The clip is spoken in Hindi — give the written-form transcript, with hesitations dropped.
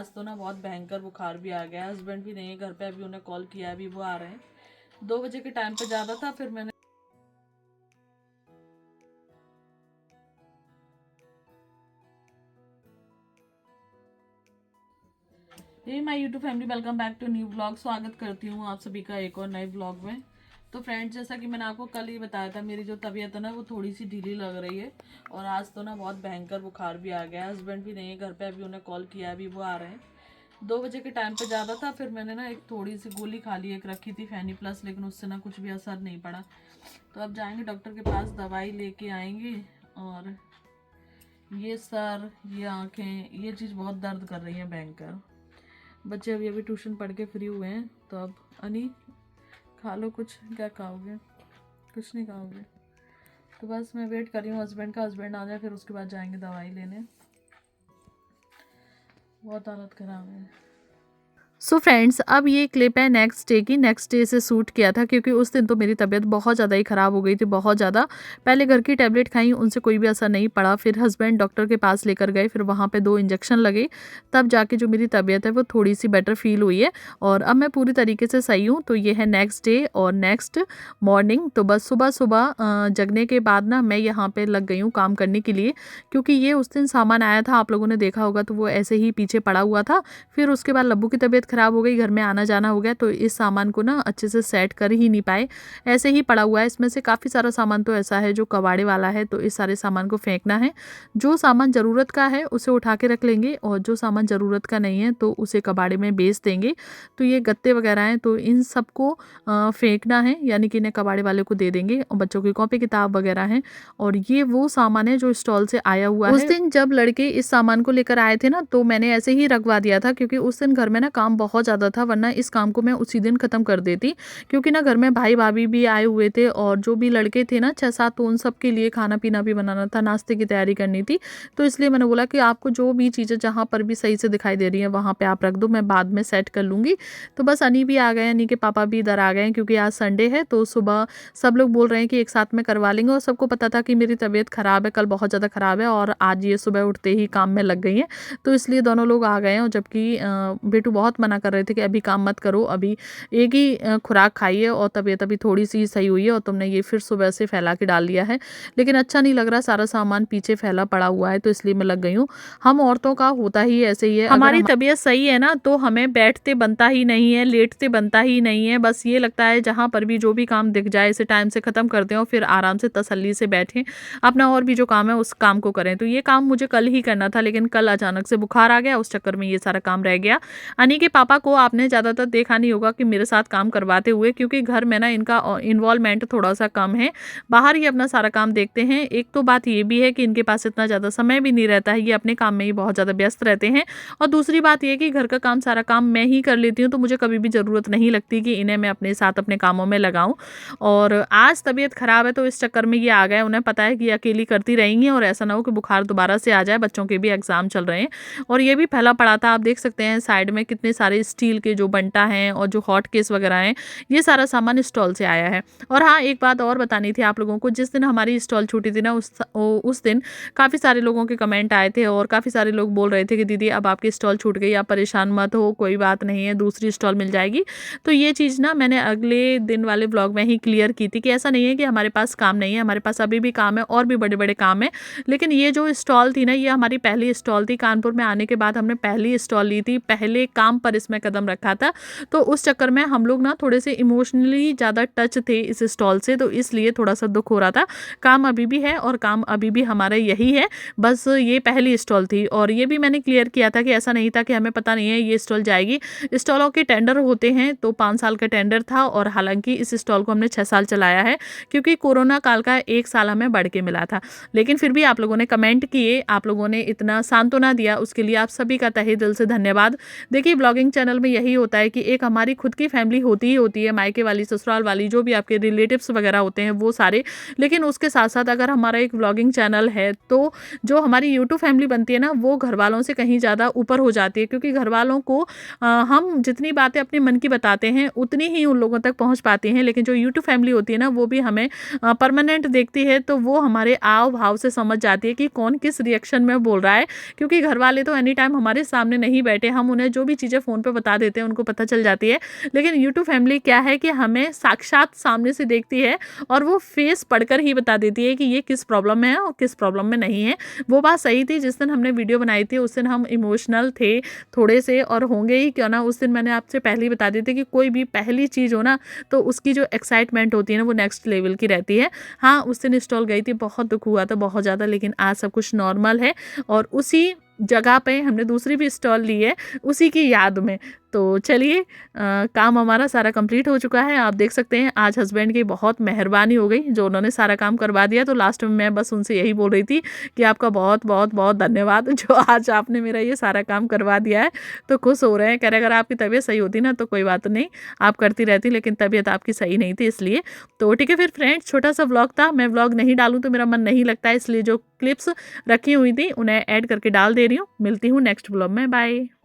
आज तो ना बहुत भयंकर बुखार भी आ गया है। हस्बैंड भी नहीं है घर पे, अभी उन्हें कॉल किया, अभी वो आ रहे हैं। 2 बजे के टाइम पे ज़्यादा था, फिर मैंने ये my YouTube family, welcome back to new blog. स्वागत करती हूँ आप सभी का एक और नए ब्लॉग में। तो फ्रेंड्स, जैसा कि मैंने आपको कल ही बताया था, मेरी जो तबीयत है ना वो थोड़ी सी ढीली लग रही है। और आज तो ना बहुत भयंकर बुखार भी आ गया है। हस्बैंड भी नहीं है घर पे, अभी उन्हें कॉल किया, अभी वो आ रहे हैं। 2 बजे के टाइम पे ज़्यादा था, फिर मैंने ना एक थोड़ी सी गोली खा ली, एक रखी थी फैनी प्लस, लेकिन उससे ना कुछ भी असर नहीं पड़ा। तो अब जाएंगे डॉक्टर के पास, दवाई लेके आएंगे। और ये सर, ये आँखें, ये चीज़ बहुत दर्द कर रही है भयंकर। बच्चे अभी अभी ट्यूशन पढ़ के फ्री हुए हैं। तो अब अनी, खा लो कुछ। क्या खाओगे? कुछ नहीं खाओगे? तो बस मैं वेट कर रही हूँ हस्बैंड का, हस्बैंड आ जाए फिर उसके बाद जाएंगे दवाई लेने। बहुत हालत ख़राब है। सो फ्रेंड्स, अब ये क्लिप है नेक्स्ट डे की। नेक्स्ट डे से शूट किया था क्योंकि उस दिन तो मेरी तबीयत बहुत ज़्यादा ही ख़राब हो गई थी, बहुत ज़्यादा। पहले घर की टैबलेट खाई, उनसे कोई भी असर नहीं पड़ा। फिर हस्बैंड डॉक्टर के पास लेकर गए, फिर वहाँ पे 2 इंजेक्शन लगे, तब जाके जो मेरी तबीयत है वो थोड़ी सी बेटर फील हुई है। और अब मैं पूरी तरीके से सही हूँ। तो ये है नेक्स्ट डे और नेक्स्ट मॉर्निंग। तो बस सुबह सुबह जगने के बाद ना मैं यहाँ पर लग गई हूँ काम करने के लिए, क्योंकि ये उस दिन सामान आया था, आप लोगों ने देखा होगा, तो वो ऐसे ही पीछे पड़ा हुआ था। फिर उसके बाद लब्बू की तबीयत ख़राब हो गई, घर में आना जाना हो गया, तो इस सामान को ना अच्छे से सेट कर ही नहीं पाए, ऐसे ही पड़ा हुआ है। इसमें से काफ़ी सारा सामान तो ऐसा है जो कबाड़े वाला है, तो इस सारे सामान को फेंकना है। जो सामान ज़रूरत का है उसे उठा के रख लेंगे, और जो सामान ज़रूरत का नहीं है तो उसे कबाड़े में बेच देंगे। तो ये गत्ते वगैरह हैं, तो इन सबको फेंकना है, यानी कि इन्हें कबाड़े वाले को दे देंगे। और बच्चों की कॉपी किताब वगैरह हैं। और ये वो सामान है जो स्टॉल से आया हुआ है। उस दिन जब लड़के इस सामान को लेकर आए थे ना, तो मैंने ऐसे ही रखवा दिया था, क्योंकि उस दिन घर में ना काम बहुत ज़्यादा था, वरना इस काम को मैं उसी दिन ख़त्म कर देती। क्योंकि ना घर में भाई भाभी भी आए हुए थे, और जो भी लड़के थे ना 6-7, तो उन सब के लिए खाना पीना भी बनाना था, नाश्ते की तैयारी करनी थी। तो इसलिए मैंने बोला कि आपको जो भी चीज़ें जहाँ पर भी सही से दिखाई दे रही हैं वहाँ पे आप रख दो, मैं बाद में सेट कर लूँगी। तो बस अनी भी आ गए, अनी के पापा भी इधर आ गए हैं, क्योंकि आज संडे है। तो सुबह सब लोग बोल रहे हैं कि एक साथ में करवा लेंगे, और सबको पता था कि मेरी तबीयत ख़राब है, कल बहुत ज़्यादा ख़राब है, और आज ये सुबह उठते ही काम में लग गई हैं। तो इसलिए दोनों लोग आ गए हैं। और जबकि बेटू बहुत मना कर रहे थे कि अभी काम मत करो, अभी एक ही खुराक खाइए, और तबीयत अभी थोड़ी सी सही हुई है, और तुमने ये फिर सुबह से फैला के डाल दिया है। लेकिन अच्छा नहीं लग रहा, सारा सामान पीछे फैला पड़ा हुआ है, तो इसलिए मैं लग गई हूँ। हम औरतों का होता ही ऐसे ही है, हमारी तबीयत सही है ना, तो हमें बैठते बनता ही नहीं है, लेटते बनता ही नहीं है। बस ये लगता है जहाँ पर भी जो भी काम दिख जाए इसे टाइम से ख़त्म कर दें, और फिर आराम से तसल्ली से बैठें, अपना और भी जो काम है उस काम को करें। तो ये काम मुझे कल ही करना था, लेकिन कल अचानक से बुखार आ गया, उस चक्कर में ये सारा काम रह गया। अनी के पापा को आपने ज़्यादातर देखा नहीं होगा कि मेरे साथ काम करवाते हुए, क्योंकि घर में ना इनका इन्वॉल्वमेंट थोड़ा सा कम है, बाहर ही अपना सारा काम देखते हैं। एक तो बात ये भी है कि इनके पास इतना ज़्यादा समय भी नहीं रहता है, ये अपने काम में ही बहुत ज़्यादा व्यस्त रहते हैं। और दूसरी बात ये कि घर का काम, सारा काम मैं ही कर लेती हूँ, तो मुझे कभी भी ज़रूरत नहीं लगती कि इन्हें मैं अपने साथ अपने कामों में लगाऊँ। और आज तबीयत ख़राब है, तो इस चक्कर में ये आ गए। उन्हें पता है कि ये अकेली करती रहेंगी, और ऐसा ना हो कि बुखार दोबारा से आ जाए। बच्चों के भी एग्ज़ाम चल रहे हैं, और ये भी फैला पड़ा था। आप देख सकते हैं साइड में कितने सारे स्टील के जो बंटा हैं, और जो हॉट केस वगैरह हैं, ये सारा सामान स्टॉल से आया है। और हाँ, एक बात और बतानी थी आप लोगों को। जिस दिन हमारी स्टॉल छूटी थी ना, उस दिन काफ़ी सारे लोगों के कमेंट आए थे, और काफ़ी सारे लोग बोल रहे थे कि दीदी अब आपकी स्टॉल छूट गई, आप परेशान मत हो, कोई बात नहीं है, दूसरी स्टॉल मिल जाएगी। तो ये चीज़ ना मैंने अगले दिन वाले ब्लॉग में ही क्लियर की थी कि ऐसा नहीं है कि हमारे पास काम नहीं है, हमारे पास अभी भी काम है, और भी बड़े बड़े काम है। लेकिन ये जो स्टॉल थी ना, ये हमारी पहली स्टॉल थी। कानपुर में आने के बाद हमने पहली स्टॉल ली थी, पहले काम पर इसमें कदम रखा था। तो उस चक्कर में हम लोग ना थोड़े से इमोशनली ज़्यादा टच थे इस स्टॉल से, तो इसलिए थोड़ा सा दुख हो रहा था। काम अभी भी है, और काम अभी भी हमारा यही है, बस ये पहली स्टॉल थी। और ये भी मैंने क्लियर किया था कि ऐसा नहीं था कि हमें पता नहीं है ये स्टॉल जाएगी। स्टॉलों के टेंडर होते हैं, तो 5 साल का टेंडर था, और हालांकि इस स्टॉल को हमने 6 साल चलाया है, क्योंकि कोरोना काल का 1 साल हमें बढ़ के मिला था। लेकिन फिर भी आप लोगों ने कमेंट किए, आप लोगों ने इतना सांत्वना दिया, उसके लिए आप सभी का तहे दिल से धन्यवाद। देखिए, ब्लॉगिंग व्लॉगिंग चैनल में यही होता है कि एक हमारी खुद की फैमिली होती ही होती है, मायके वाली, ससुराल वाली, जो भी आपके रिलेटिव्स वगैरह होते हैं वो सारे। लेकिन उसके साथ-साथ अगर हमारा एक व्लॉगिंग चैनल है, तो जो हमारी यूट्यूब फैमिली बनती है ना, वो घरवालों से कहीं ज़्यादा ऊपर हो जाती है, क्योंकि घरवालों को हम जितनी बातें अपने मन की बताते हैं, उतनी ही उन लोगों तक पहुँच पाती हैं। लेकिन जो यूट्यूब फैमिली होती है ना, वो भी हमें परमानेंट देखती है, तो वो हमारे आव-भाव से समझ जाती है कि कौन किस रिएक्शन में बोल रहा है। क्योंकि घरवाले तो एनी टाइम हमारे सामने नहीं बैठे, हम उन्हें जो भी चीज़ें फ़ोन पे बता देते हैं, उनको पता चल जाती है। लेकिन यूट्यूब फैमिली क्या है कि हमें साक्षात सामने से देखती है और वो फेस पढ़कर ही बता देती है कि ये किस प्रॉब्लम में है और किस प्रॉब्लम में नहीं है। वो बात सही थी, जिस दिन हमने वीडियो बनाई थी उस दिन हम इमोशनल थे थोड़े से, और होंगे ही क्यों ना। उस दिन मैंने आपसे पहले ही बता दी थी कि कोई भी पहली चीज़ हो ना, तो उसकी जो एक्साइटमेंट होती है ना, वो नेक्स्ट लेवल की रहती है। हाँ, उस दिन स्टॉल गई थी, बहुत दुःख हुआ था, बहुत ज़्यादा, लेकिन आज सब कुछ नॉर्मल है। और उसी जगह पे हमने दूसरी भी स्टॉल ली है, उसी की याद में। तो चलिए, काम हमारा सारा कंप्लीट हो चुका है। आप देख सकते हैं आज हस्बैंड की बहुत मेहरबानी हो गई, जो उन्होंने सारा काम करवा दिया। तो लास्ट में मैं बस उनसे यही बोल रही थी कि आपका बहुत बहुत बहुत धन्यवाद, जो आज आपने मेरा ये सारा काम करवा दिया है। तो खुश हो रहे हैं, कह रहे अगर आपकी तबीयत सही होती ना तो कोई बात नहीं, आप करती रहती, लेकिन तबीयत आपकी सही नहीं थी इसलिए। तो ठीक है फिर फ्रेंड्स, छोटा सा व्लॉग था, मैं व्लॉग नहीं डालूँ तो मेरा मन नहीं लगता है, इसलिए जो क्लिप्स रखी हुई थी उन्हें ऐड करके डाल दे रही हूँ। मिलती हूँ नेक्स्ट व्लॉग में, बाय।